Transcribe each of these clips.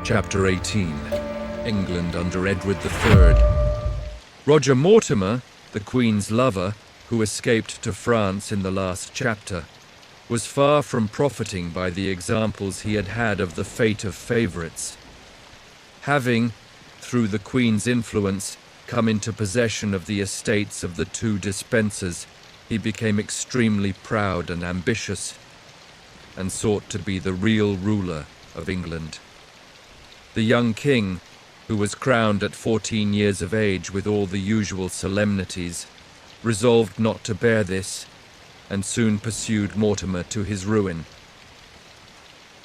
Chapter 18. England under Edward III. Roger Mortimer, the Queen's lover, who escaped to France in the last chapter, was far from profiting by the examples he had had of the fate of favourites. Having, through the Queen's influence, come into possession of the estates of the two dispensers, he became extremely proud and ambitious, and sought to be the real ruler of England. The young king, who was crowned at 14 years of age with all the usual solemnities, resolved not to bear this, and soon pursued Mortimer to his ruin.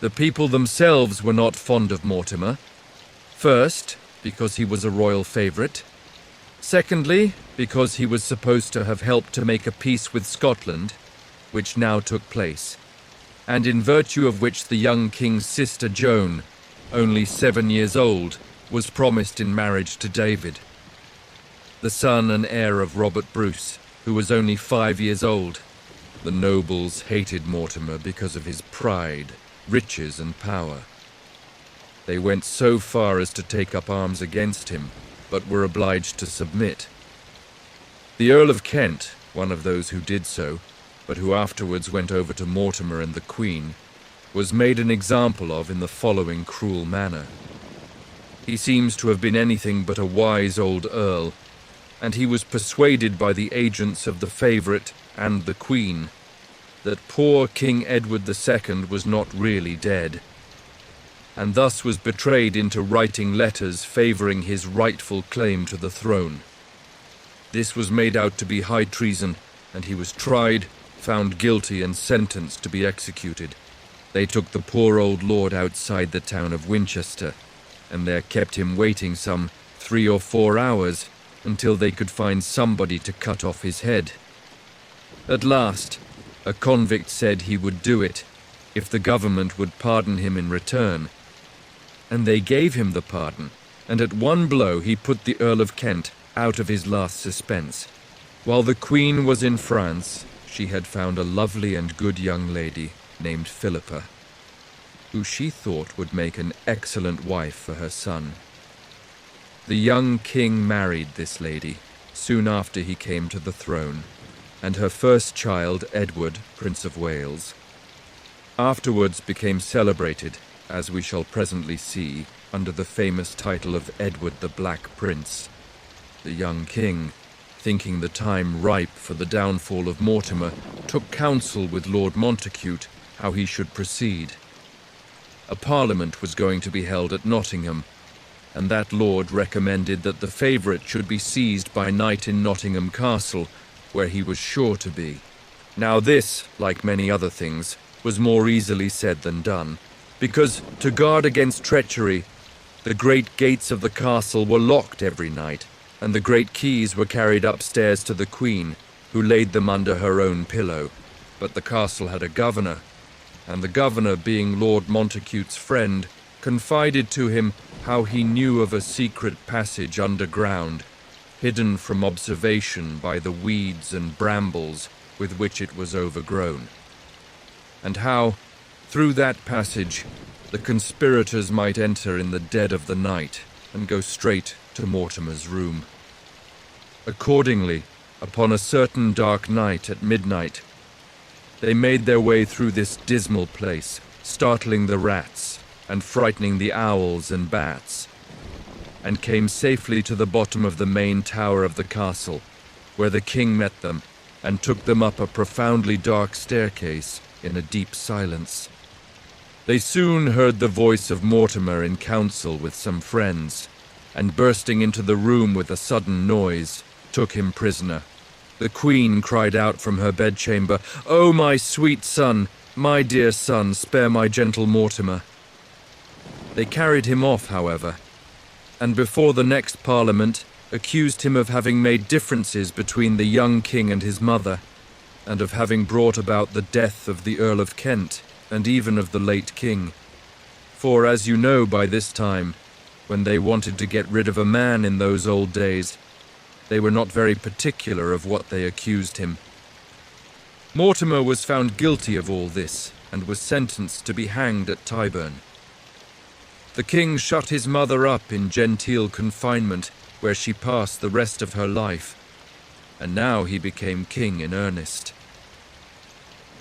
The people themselves were not fond of Mortimer. First, because he was a royal favourite. Secondly, because he was supposed to have helped to make a peace with Scotland, which now took place, and in virtue of which the young king's sister Joan, only 7 years old, was promised in marriage to David, the son and heir of Robert Bruce, who was only 5 years old. The nobles hated Mortimer because of his pride, riches, and power. They went so far as to take up arms against him, but were obliged to submit. The Earl of Kent, one of those who did so, but who afterwards went over to Mortimer and the Queen, was made an example of in the following cruel manner. He seems to have been anything but a wise old earl, and he was persuaded by the agents of the favourite and the Queen that poor King Edward II was not really dead, and thus was betrayed into writing letters favouring his rightful claim to the throne. This was made out to be high treason, and he was tried, found guilty, and sentenced to be executed. They took the poor old lord outside the town of Winchester, and there kept him waiting some 3 or 4 hours until they could find somebody to cut off his head. At last, a convict said he would do it if the government would pardon him in return, and they gave him the pardon, and at one blow he put the Earl of Kent out of his last suspense. While the Queen was in France, she had found a lovely and good young lady named Philippa, who she thought would make an excellent wife for her son. The young king married this lady soon after he came to the throne, and her first child, Edward, Prince of Wales, afterwards became celebrated, as we shall presently see, under the famous title of Edward the Black Prince. The young king, thinking the time ripe for the downfall of Mortimer, took counsel with Lord Montacute how he should proceed. A parliament was going to be held at Nottingham, and that lord recommended that the favourite should be seized by night in Nottingham Castle, where he was sure to be. Now this, like many other things, was more easily said than done, because, to guard against treachery, the great gates of the castle were locked every night, and the great keys were carried upstairs to the Queen, who laid them under her own pillow. But the castle had a governor, and the governor, being Lord Montacute's friend, confided to him how he knew of a secret passage underground, hidden from observation by the weeds and brambles with which it was overgrown, and how, through that passage, the conspirators might enter in the dead of the night and go straight to Mortimer's room. Accordingly, upon a certain dark night at midnight, they made their way through this dismal place, startling the rats and frightening the owls and bats, and came safely to the bottom of the main tower of the castle, where the king met them and took them up a profoundly dark staircase in a deep silence. They soon heard the voice of Mortimer in council with some friends, and bursting into the room with a sudden noise, took him prisoner. The Queen cried out from her bedchamber, "Oh, my sweet son, my dear son, spare my gentle Mortimer." They carried him off, however, and before the next Parliament accused him of having made differences between the young king and his mother, and of having brought about the death of the Earl of Kent, and even of the late king. For, as you know by this time, when they wanted to get rid of a man in those old days, they were not very particular of what they accused him. Mortimer was found guilty of all this, and was sentenced to be hanged at Tyburn. The king shut his mother up in genteel confinement, where she passed the rest of her life, and now he became king in earnest.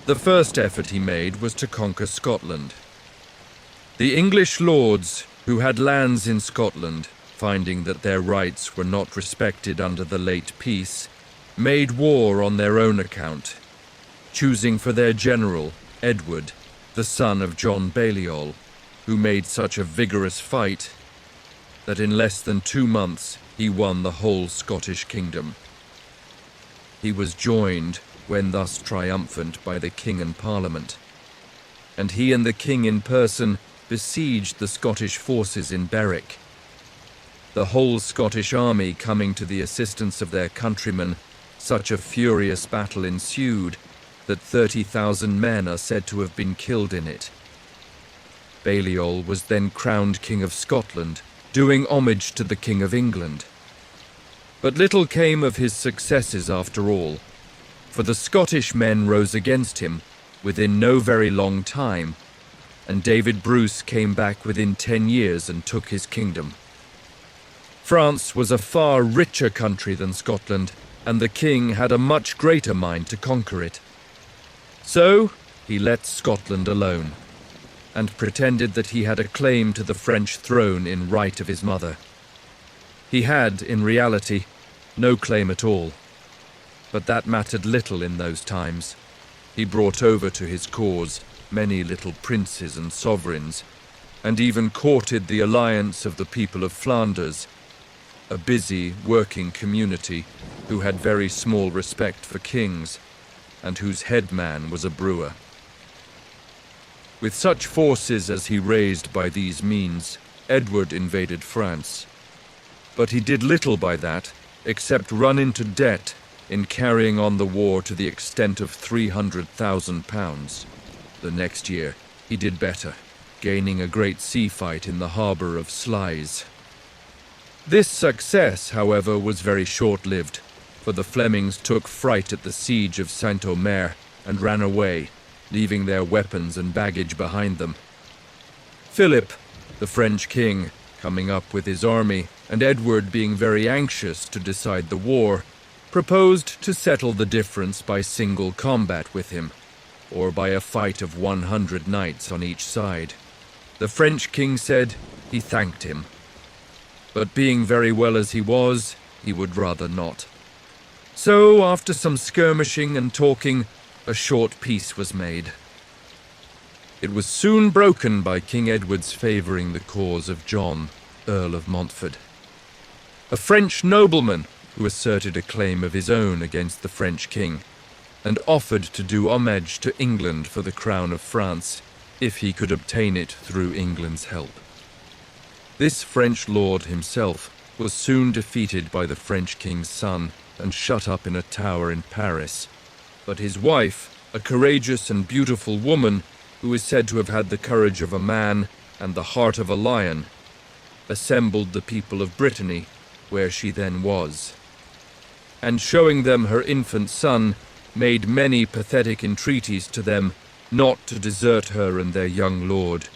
The first effort he made was to conquer Scotland. The English lords, who had lands in Scotland, finding that their rights were not respected under the late peace, made war on their own account, choosing for their general, Edward, the son of John Balliol, who made such a vigorous fight that in less than 2 months he won the whole Scottish kingdom. He was joined, when thus triumphant, by the king and parliament, and he and the king in person besieged the Scottish forces in Berwick. The whole Scottish army coming to the assistance of their countrymen, such a furious battle ensued that 30,000 men are said to have been killed in it. Balliol was then crowned King of Scotland, doing homage to the King of England. But little came of his successes after all, for the Scottish men rose against him within no very long time, and David Bruce came back within 10 years and took his kingdom. France was a far richer country than Scotland, and the king had a much greater mind to conquer it. So he let Scotland alone, and pretended that he had a claim to the French throne in right of his mother. He had, in reality, no claim at all, but that mattered little in those times. He brought over to his cause many little princes and sovereigns, and even courted the alliance of the people of Flanders, a busy, working community who had very small respect for kings, and whose headman was a brewer. With such forces as he raised by these means, Edward invaded France. But he did little by that, except run into debt in carrying on the war to the extent of £300,000. The next year, he did better, gaining a great sea fight in the harbour of Sluys. This success, however, was very short-lived, for the Flemings took fright at the siege of Saint-Omer and ran away, leaving their weapons and baggage behind them. Philip, the French king, coming up with his army, and Edward being very anxious to decide the war, proposed to settle the difference by single combat with him, or by a fight of 100 knights on each side. The French king said he thanked him, but being very well as he was, he would rather not. So, after some skirmishing and talking, a short peace was made. It was soon broken by King Edward's favouring the cause of John, Earl of Montfort, a French nobleman who asserted a claim of his own against the French king, and offered to do homage to England for the crown of France, if he could obtain it through England's help. This French lord himself was soon defeated by the French king's son and shut up in a tower in Paris, but his wife, a courageous and beautiful woman who is said to have had the courage of a man and the heart of a lion, assembled the people of Brittany, where she then was, and showing them her infant son, made many pathetic entreaties to them not to desert her and their young lord.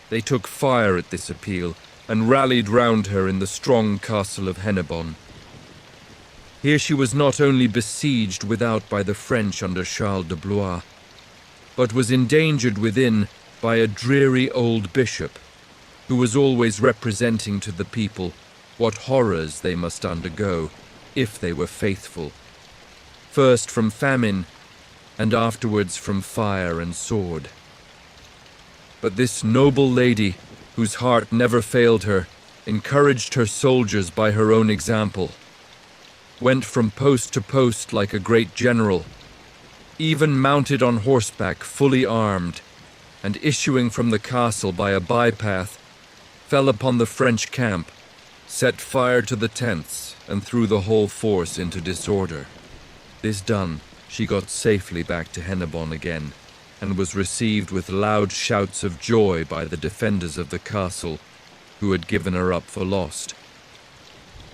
They took fire at this appeal, and rallied round her in the strong castle of Hennebon. Here she was not only besieged without by the French under Charles de Blois, but was endangered within by a dreary old bishop, who was always representing to the people what horrors they must undergo if they were faithful, first from famine, and afterwards from fire and sword. But this noble lady, whose heart never failed her, encouraged her soldiers by her own example, went from post to post like a great general, even mounted on horseback fully armed, and issuing from the castle by a bypath, fell upon the French camp, set fire to the tents, and threw the whole force into disorder. This done, she got safely back to Hennebon again, and was received with loud shouts of joy by the defenders of the castle, who had given her up for lost.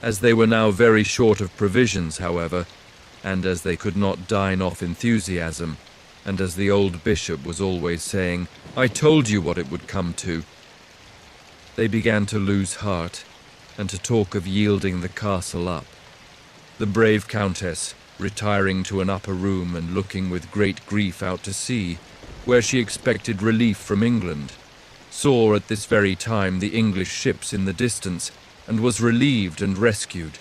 As they were now very short of provisions, however, and as they could not dine off enthusiasm, and as the old bishop was always saying, "I told you what it would come to," they began to lose heart and to talk of yielding the castle up. The brave countess, retiring to an upper room and looking with great grief out to sea, where she expected relief from England, saw at this very time the English ships in the distance, and was relieved and rescued.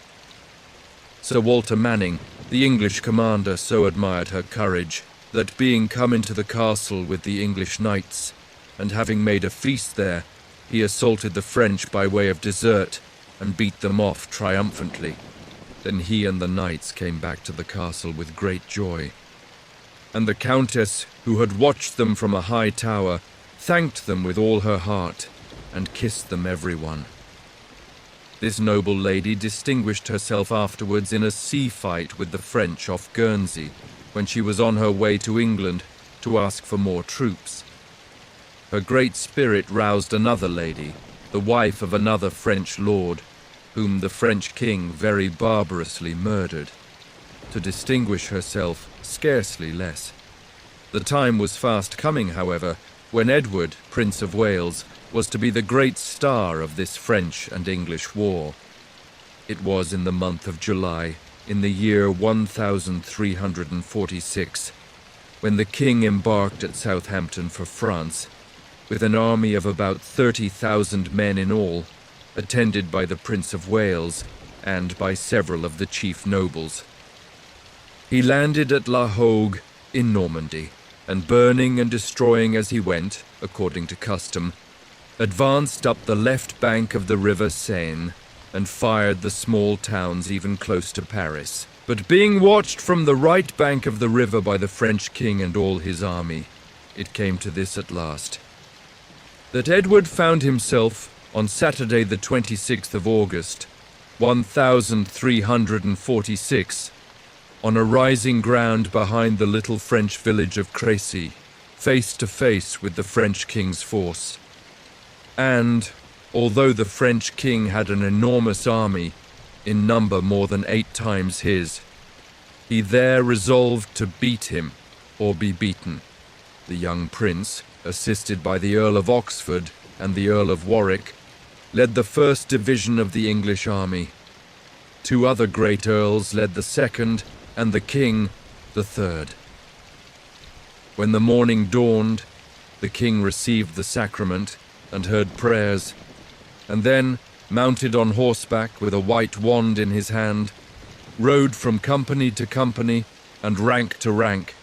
Sir Walter Manning, the English commander, so admired her courage, that being come into the castle with the English knights, and having made a feast there, he assaulted the French by way of dessert, and beat them off triumphantly. Then he and the knights came back to the castle with great joy. And the countess, who had watched them from a high tower, thanked them with all her heart, and kissed them every one. This noble lady distinguished herself afterwards in a sea fight with the French off Guernsey, when she was on her way to England to ask for more troops. Her great spirit roused another lady, the wife of another French lord, whom the French king very barbarously murdered, to distinguish herself scarcely less. The time was fast coming, however, when Edward, Prince of Wales, was to be the great star of this French and English war. It was in the month of July, in the year 1346, when the king embarked at Southampton for France, with an army of about 30,000 men in all, attended by the Prince of Wales and by several of the chief nobles. He landed at La Hogue in Normandy, and burning and destroying as he went, according to custom, advanced up the left bank of the river Seine, and fired the small towns even close to Paris. But being watched from the right bank of the river by the French king and all his army, it came to this at last, that Edward found himself, on Saturday the 26th of August, 1346, on a rising ground behind the little French village of Crecy, face to face with the French king's force. And, although the French king had an enormous army, in number more than 8 times his, he there resolved to beat him or be beaten. The young prince, assisted by the Earl of Oxford and the Earl of Warwick, led the first division of the English army. 2 other great earls led the second, and the king the third. When the morning dawned, the king received the sacrament and heard prayers, and then, mounted on horseback with a white wand in his hand, rode from company to company and rank to rank,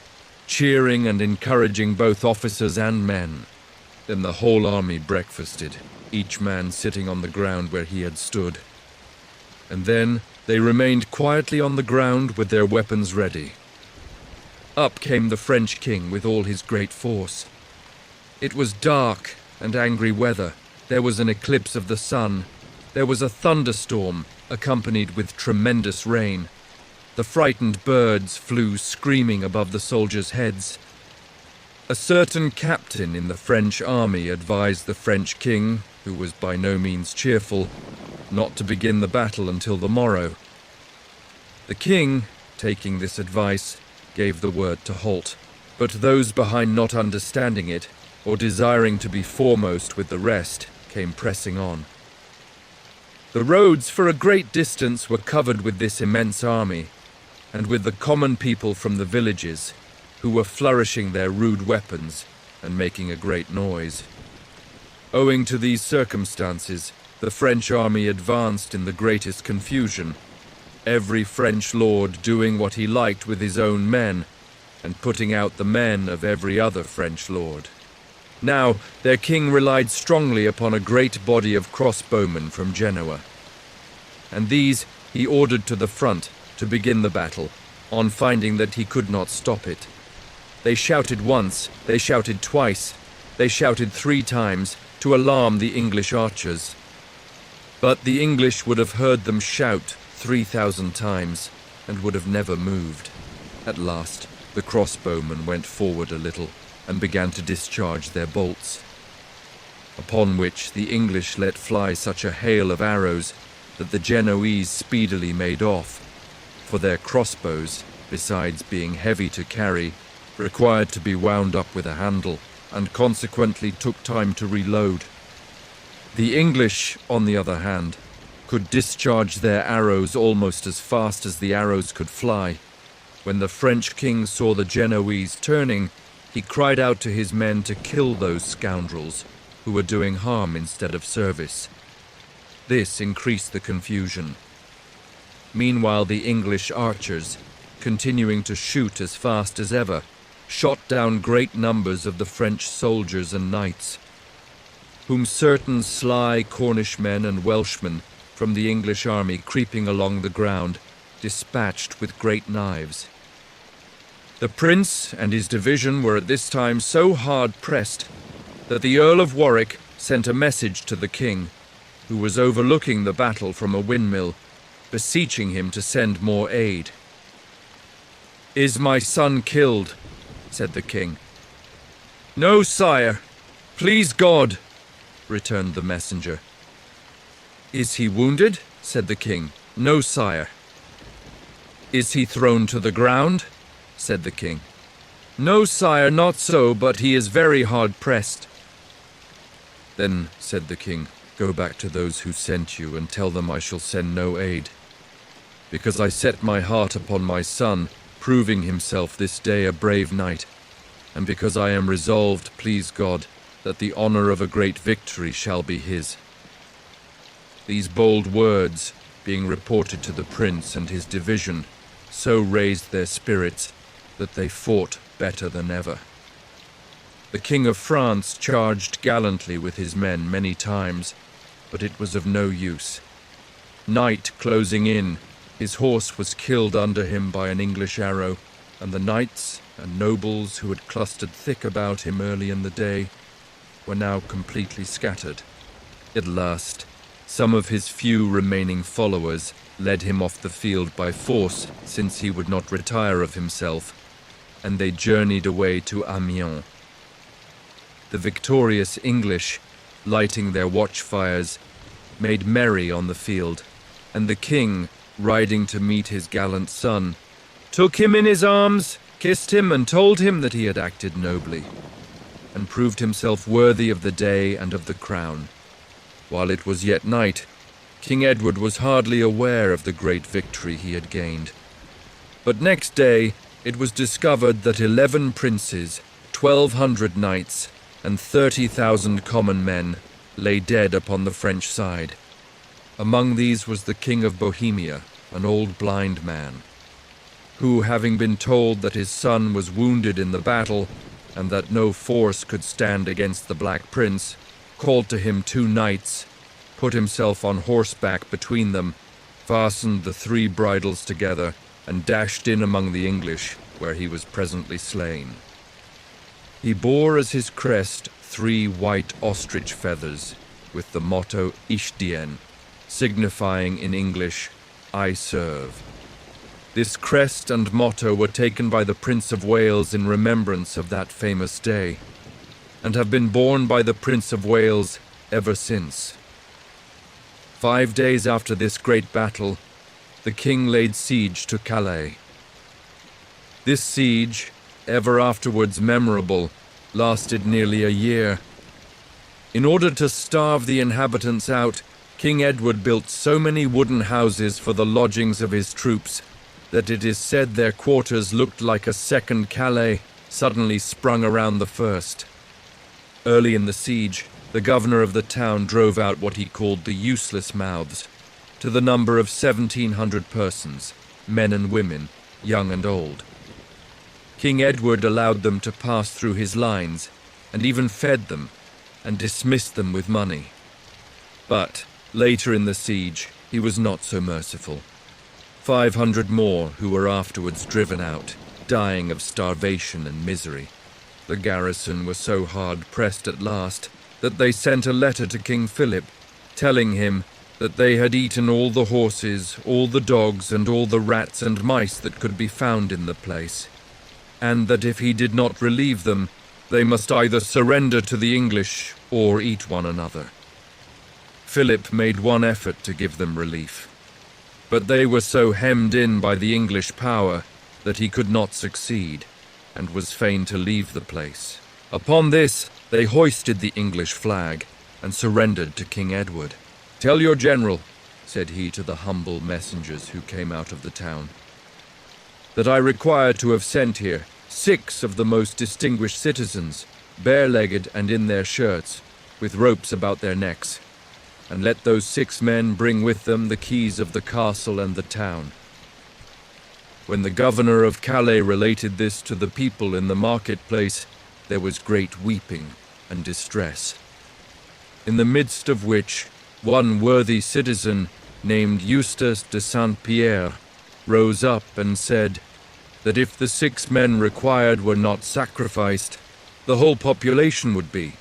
cheering and encouraging both officers and men. Then the whole army breakfasted, each man sitting on the ground where he had stood. And then they remained quietly on the ground with their weapons ready. Up came the French king with all his great force. It was dark and angry weather. There was an eclipse of the sun. There was a thunderstorm, accompanied with tremendous rain. The frightened birds flew screaming above the soldiers' heads. A certain captain in the French army advised the French king, who was by no means cheerful, not to begin the battle until the morrow. The king, taking this advice, gave the word to halt, but those behind not understanding it, or desiring to be foremost with the rest, came pressing on. The roads for a great distance were covered with this immense army, and with the common people from the villages, who were flourishing their rude weapons and making a great noise. Owing to these circumstances, the French army advanced in the greatest confusion, every French lord doing what he liked with his own men, and putting out the men of every other French lord. Now, their king relied strongly upon a great body of crossbowmen from Genoa, and these he ordered to the front to begin the battle, on finding that he could not stop it. They shouted once, they shouted twice, they shouted 3 times to alarm the English archers. But the English would have heard them shout 3,000 times, and would have never moved. At last, the crossbowmen went forward a little, and began to discharge their bolts. Upon which the English let fly such a hail of arrows that the Genoese speedily made off, for their crossbows, besides being heavy to carry, required to be wound up with a handle, and consequently took time to reload. The English, on the other hand, could discharge their arrows almost as fast as the arrows could fly. When the French king saw the Genoese turning, he cried out to his men to kill those scoundrels who were doing harm instead of service. This increased the confusion. Meanwhile, the English archers, continuing to shoot as fast as ever, shot down great numbers of the French soldiers and knights, whom certain sly Cornishmen and Welshmen from the English army creeping along the ground dispatched with great knives. The prince and his division were at this time so hard pressed that the Earl of Warwick sent a message to the king, who was overlooking the battle from a windmill, beseeching him to send more aid. "Is my son killed?" said the king. "No, sire, please God," returned the messenger. "Is he wounded?" said the king. "No, sire." "Is he thrown to the ground?" said the king. "No, sire, not so, but he is very hard pressed." "Then," said the king, "go back to those who sent you and tell them I shall send no aid, because I set my heart upon my son, proving himself this day a brave knight, and because I am resolved, please God, that the honor of a great victory shall be his." These bold words, being reported to the prince and his division, so raised their spirits that they fought better than ever. The King of France charged gallantly with his men many times, but it was of no use. Night closing in, his horse was killed under him by an English arrow, and the knights and nobles who had clustered thick about him early in the day were now completely scattered. At last, some of his few remaining followers led him off the field by force, since he would not retire of himself, and they journeyed away to Amiens. The victorious English, lighting their watchfires, made merry on the field, and the king, riding to meet his gallant son, took him in his arms, kissed him, and told him that he had acted nobly, and proved himself worthy of the day and of the crown. While it was yet night, King Edward was hardly aware of the great victory he had gained. But next day it was discovered that 11 princes, 1,200 knights, and 30,000 common men lay dead upon the French side. Among these was the King of Bohemia, an old blind man, who, having been told that his son was wounded in the battle, and that no force could stand against the Black Prince, called to him 2 knights, put himself on horseback between them, fastened the 3 bridles together, and dashed in among the English, where he was presently slain. He bore as his crest 3 white ostrich feathers, with the motto Ishdien, signifying in English, "I serve." This crest and motto were taken by the Prince of Wales in remembrance of that famous day, and have been borne by the Prince of Wales ever since. 5 days after this great battle, the king laid siege to Calais. This siege, ever afterwards memorable, lasted nearly a year. In order to starve the inhabitants out, King Edward built so many wooden houses for the lodgings of his troops that it is said their quarters looked like a second Calais suddenly sprung around the first. Early in the siege, the governor of the town drove out what he called the useless mouths, to the number of 1,700 persons, men and women, young and old. King Edward allowed them to pass through his lines, and even fed them, and dismissed them with money. But later in the siege, he was not so merciful. 500 more who were afterwards driven out, dying of starvation and misery. The garrison were so hard pressed at last that they sent a letter to King Philip, telling him that they had eaten all the horses, all the dogs, and all the rats and mice that could be found in the place, and that if he did not relieve them, they must either surrender to the English or eat one another. Philip made one effort to give them relief, but they were so hemmed in by the English power that he could not succeed, and was fain to leave the place. Upon this, they hoisted the English flag, and surrendered to King Edward. "Tell your general," said he to the humble messengers who came out of the town, "that I require to have sent here 6 of the most distinguished citizens, bare-legged and in their shirts, with ropes about their necks, and let those 6 men bring with them the keys of the castle and the town." When the governor of Calais related this to the people in the marketplace, there was great weeping and distress, in the midst of which one worthy citizen named Eustace de Saint-Pierre rose up and said that if the 6 men required were not sacrificed, the whole population would be.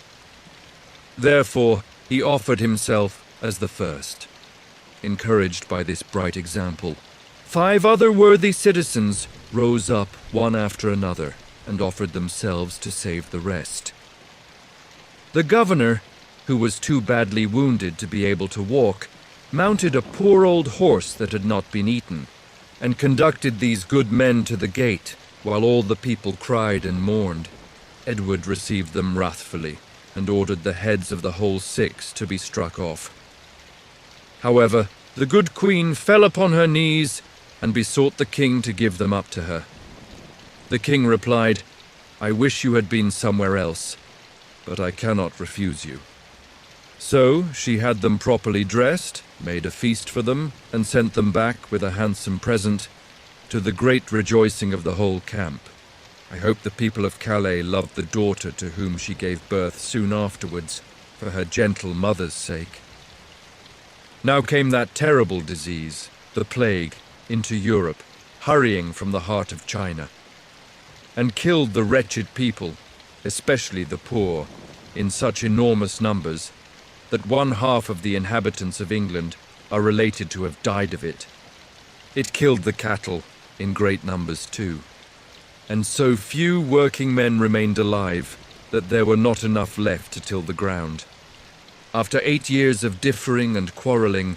Therefore, he offered himself as the first. Encouraged by this bright example, 5 other worthy citizens rose up one after another and offered themselves to save the rest. The governor, who was too badly wounded to be able to walk, mounted a poor old horse that had not been eaten, and conducted these good men to the gate, while all the people cried and mourned. Edward received them wrathfully, and ordered the heads of the whole 6 to be struck off. However, the good queen fell upon her knees and besought the king to give them up to her. The king replied, "I wish you had been somewhere else, but I cannot refuse you." So she had them properly dressed, made a feast for them, and sent them back with a handsome present, to the great rejoicing of the whole camp. I hope the people of Calais loved the daughter to whom she gave birth soon afterwards, for her gentle mother's sake. Now came that terrible disease, the plague, into Europe, hurrying from the heart of China, and killed the wretched people, especially the poor, in such enormous numbers that 1/2 of the inhabitants of England are related to have died of it. It killed the cattle in great numbers too, and so few working men remained alive that there were not enough left to till the ground. After 8 years of differing and quarrelling,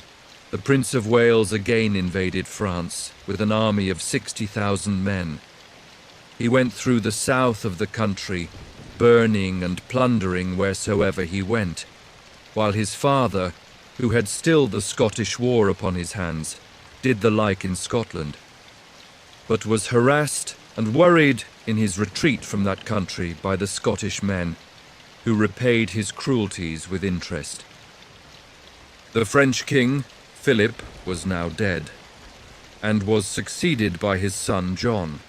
the Prince of Wales again invaded France with an army of 60,000 men. He went through the south of the country, burning and plundering wheresoever he went, while his father, who had still the Scottish war upon his hands, did the like in Scotland, but was harassed and worried in his retreat from that country by the Scottish men, who repaid his cruelties with interest. The French king, Philip, was now dead, and was succeeded by his son John.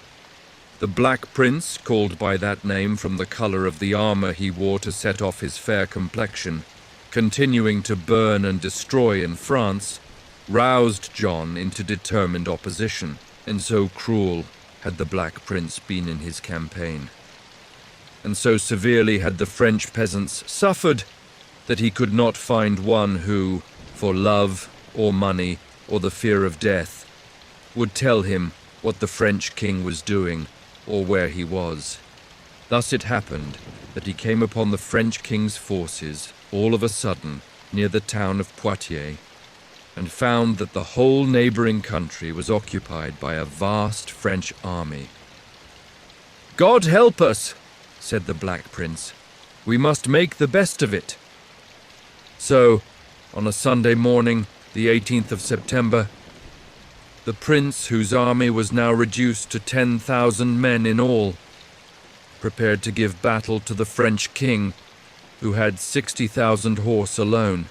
The Black Prince, called by that name from the colour of the armour he wore to set off his fair complexion, continuing to burn and destroy in France, roused John into determined opposition, and so cruel had the Black Prince been in his campaign, and so severely had the French peasants suffered, that he could not find one who, for love or money or the fear of death, would tell him what the French king was doing or where he was. Thus it happened that he came upon the French king's forces all of a sudden near the town of Poitiers, and found that the whole neighbouring country was occupied by a vast French army. "God help us," said the Black Prince. "We must make the best of it." So, on a Sunday morning, the 18th of September, the prince, whose army was now reduced to 10,000 men in all, prepared to give battle to the French king, who had 60,000 horse alone.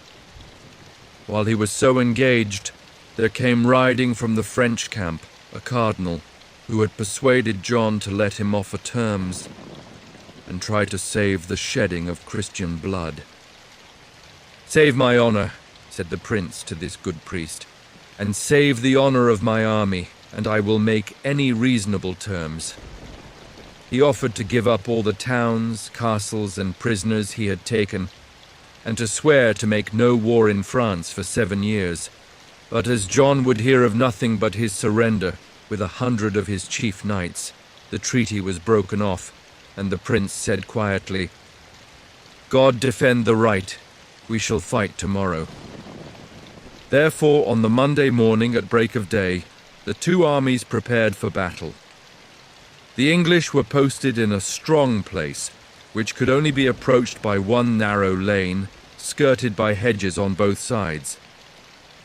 While he was so engaged, there came riding from the French camp a cardinal who had persuaded John to let him offer terms and try to save the shedding of Christian blood. "Save my honor," said the prince to this good priest, "and save the honor of my army, and I will make any reasonable terms." He offered to give up all the towns, castles, and prisoners he had taken, and to swear to make no war in France for 7 years. But as John would hear of nothing but his surrender with 100 of his chief knights, the treaty was broken off, and the prince said quietly, "God defend the right, we shall fight tomorrow." Therefore, on the Monday morning at break of day, the 2 armies prepared for battle. The English were posted in a strong place, which could only be approached by one narrow lane, skirted by hedges on both sides.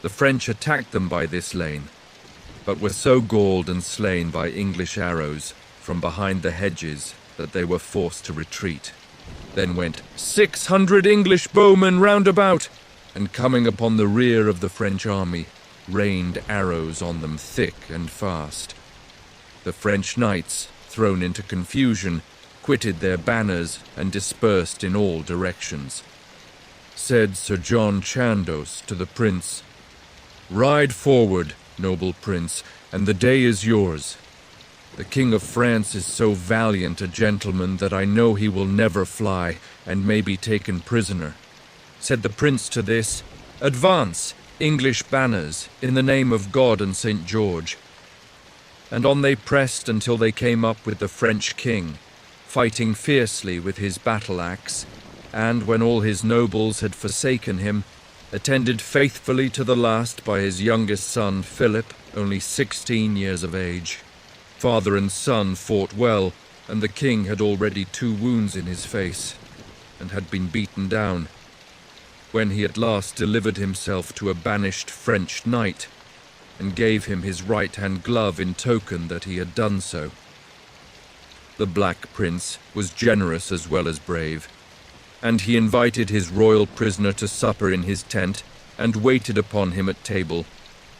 The French attacked them by this lane, but were so galled and slain by English arrows from behind the hedges that they were forced to retreat. Then went 600 English bowmen round about, and coming upon the rear of the French army, rained arrows on them thick and fast. The French knights, thrown into confusion, quitted their banners and dispersed in all directions. Said Sir John Chandos to the prince, "Ride forward, noble prince, and the day is yours. The King of France is so valiant a gentleman that I know he will never fly, and may be taken prisoner." Said the prince to this, "Advance, English banners, in the name of God and St. George." And on they pressed until they came up with the French king, fighting fiercely with his battle-axe, and when all his nobles had forsaken him, attended faithfully to the last by his youngest son Philip, only 16 years of age. Father and son fought well, and the king had already 2 wounds in his face, and had been beaten down, when he at last delivered himself to a banished French knight, and gave him his right-hand glove in token that he had done so. The Black Prince was generous as well as brave, and he invited his royal prisoner to supper in his tent, and waited upon him at table,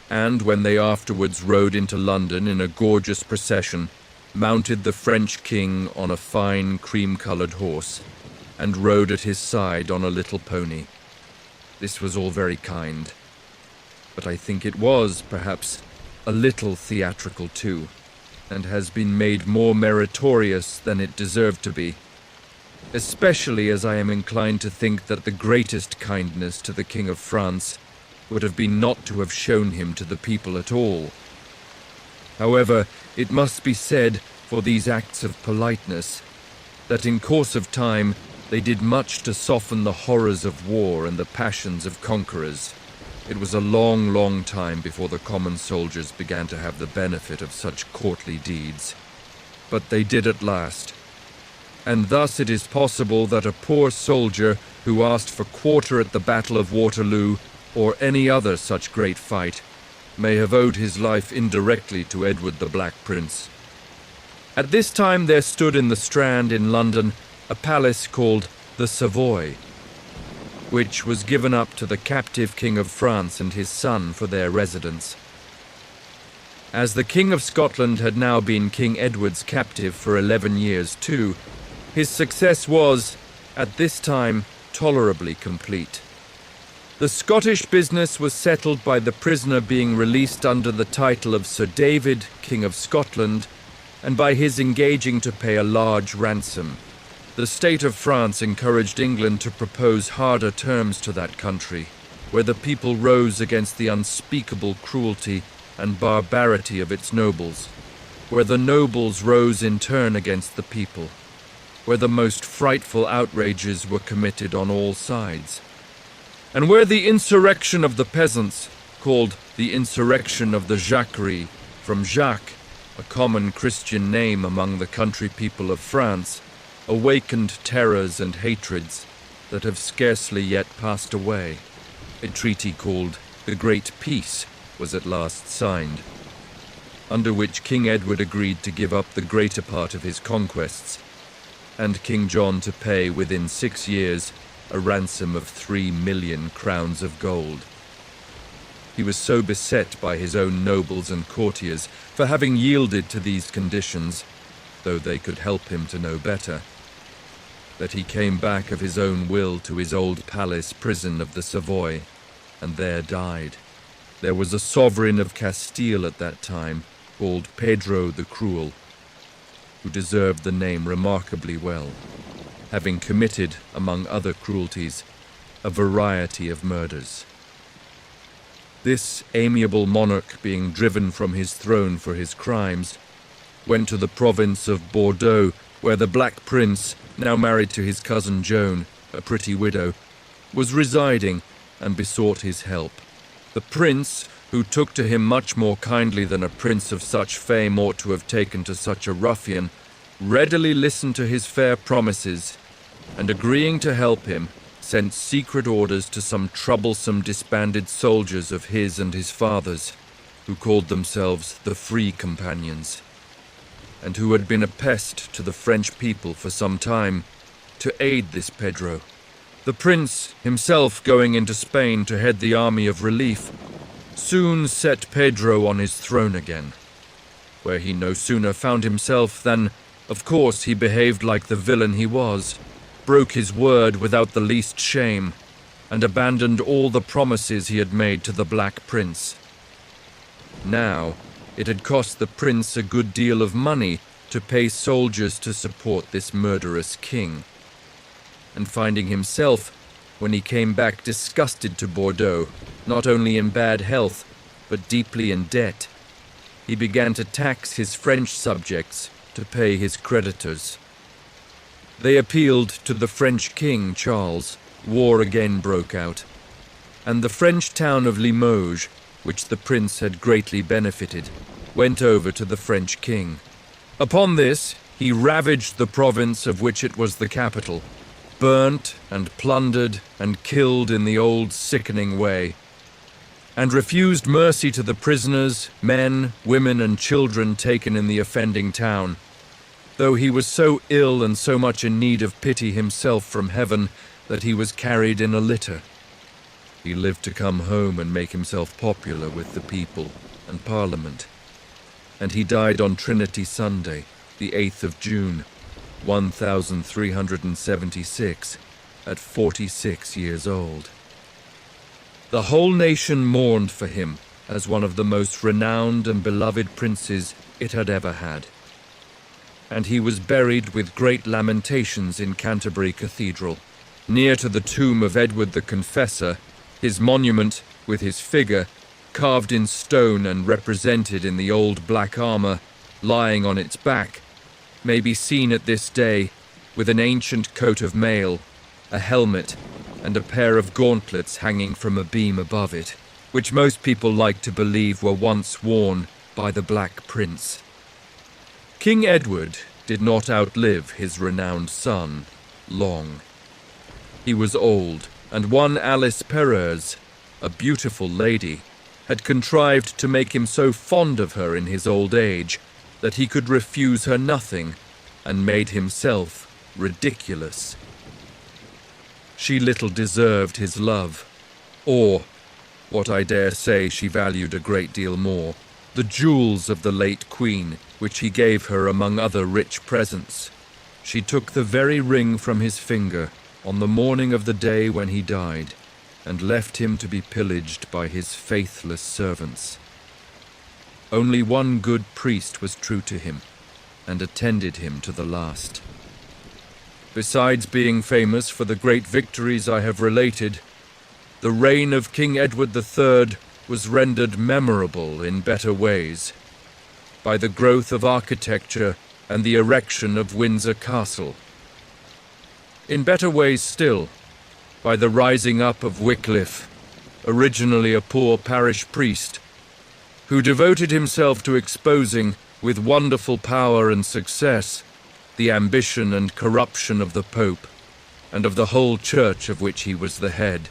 and when they afterwards rode into London in a gorgeous procession, mounted the French king on a fine cream-coloured horse, and rode at his side on a little pony. This was all very kind, but I think it was, perhaps, a little theatrical too, and has been made more meritorious than it deserved to be, especially as I am inclined to think that the greatest kindness to the King of France would have been not to have shown him to the people at all. However, it must be said, for these acts of politeness, that in course of time they did much to soften the horrors of war and the passions of conquerors. It was a long, long time before the common soldiers began to have the benefit of such courtly deeds. But they did at last. And thus it is possible that a poor soldier who asked for quarter at the Battle of Waterloo, or any other such great fight, may have owed his life indirectly to Edward the Black Prince. At this time there stood in the Strand in London a palace called the Savoy, which was given up to the captive King of France and his son for their residence. As the King of Scotland had now been King Edward's captive for 11 years too, his success was, at this time, tolerably complete. The Scottish business was settled by the prisoner being released under the title of Sir David, King of Scotland, and by his engaging to pay a large ransom. The state of France encouraged England to propose harder terms to that country, where the people rose against the unspeakable cruelty and barbarity of its nobles, where the nobles rose in turn against the people, where the most frightful outrages were committed on all sides, and where the insurrection of the peasants, called the insurrection of the Jacquerie, from Jacques, a common Christian name among the country people of France, awakened terrors and hatreds that have scarcely yet passed away. A treaty called the Great Peace was at last signed, under which King Edward agreed to give up the greater part of his conquests, and King John to pay within 6 years a ransom of 3 million crowns of gold. He was so beset by his own nobles and courtiers for having yielded to these conditions, though they could help him to know better, that he came back of his own will to his old palace prison of the Savoy, and there died. There was a sovereign of Castile at that time, called Pedro the Cruel, who deserved the name remarkably well, having committed, among other cruelties, a variety of murders. This amiable monarch, being driven from his throne for his crimes, went to the province of Bordeaux, where the Black Prince, now married to his cousin Joan, a pretty widow, was residing, and besought his help. The prince, who took to him much more kindly than a prince of such fame ought to have taken to such a ruffian, readily listened to his fair promises, and agreeing to help him, sent secret orders to some troublesome disbanded soldiers of his and his father's, who called themselves the Free Companions, and who had been a pest to the French people for some time, to aid this Pedro. The prince, himself going into Spain to head the army of relief, soon set Pedro on his throne again, where he no sooner found himself than, of course, he behaved like the villain he was, broke his word without the least shame, and abandoned all the promises he had made to the Black Prince. Now, it had cost the prince a good deal of money to pay soldiers to support this murderous king. And finding himself, when he came back disgusted to Bordeaux, not only in bad health, but deeply in debt, he began to tax his French subjects to pay his creditors. They appealed to the French king, Charles. War again broke out, and the French town of Limoges, which the prince had greatly benefited, went over to the French king. Upon this, he ravaged the province of which it was the capital, burnt and plundered and killed in the old sickening way, and refused mercy to the prisoners, men, women, and children taken in the offending town, though he was so ill and so much in need of pity himself from heaven that he was carried in a litter. He lived to come home and make himself popular with the people and Parliament, and he died on Trinity Sunday, the 8th of June, 1376, at 46 years old. The whole nation mourned for him as one of the most renowned and beloved princes it had ever had, and he was buried with great lamentations in Canterbury Cathedral, near to the tomb of Edward the Confessor. His monument, with his figure, carved in stone and represented in the old black armor, lying on its back, may be seen at this day, with an ancient coat of mail, a helmet, and a pair of gauntlets hanging from a beam above it, which most people like to believe were once worn by the Black Prince. King Edward did not outlive his renowned son long. He was old, and one Alice Perrers, a beautiful lady, had contrived to make him so fond of her in his old age that he could refuse her nothing, and made himself ridiculous. She little deserved his love, or, what I dare say she valued a great deal more, the jewels of the late Queen, which he gave her among other rich presents. She took the very ring from his finger on the morning of the day when he died, and left him to be pillaged by his faithless servants. Only one good priest was true to him, and attended him to the last. Besides being famous for the great victories I have related, the reign of King Edward III was rendered memorable in better ways, by the growth of architecture and the erection of Windsor Castle. In better ways still, by the rising up of Wycliffe, originally a poor parish priest, who devoted himself to exposing, with wonderful power and success, the ambition and corruption of the Pope, and of the whole church of which he was the head.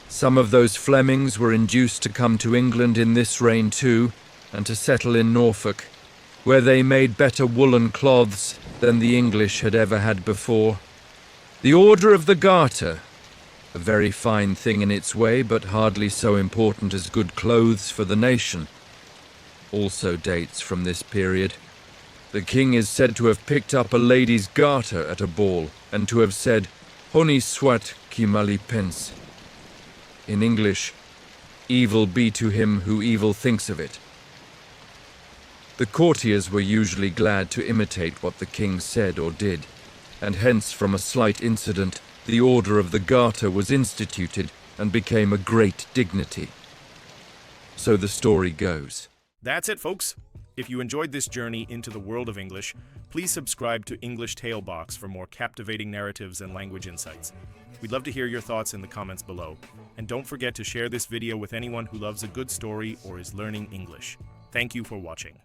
Some of those Flemings were induced to come to England in this reign too, and to settle in Norfolk, where they made better woolen cloths than the English had ever had before. The Order of the Garter, a very fine thing in its way, but hardly so important as good clothes for the nation, also dates from this period. The king is said to have picked up a lady's garter at a ball, and to have said, "Honi soit qui mal y pense." In English, "Evil be to him who evil thinks of it." The courtiers were usually glad to imitate what the king said or did, and hence from a slight incident, the Order of the Garter was instituted and became a great dignity. So the story goes. That's it, folks. If you enjoyed this journey into the world of English, please subscribe to English Tale Box for more captivating narratives and language insights. We'd love to hear your thoughts in the comments below. And don't forget to share this video with anyone who loves a good story or is learning English. Thank you for watching.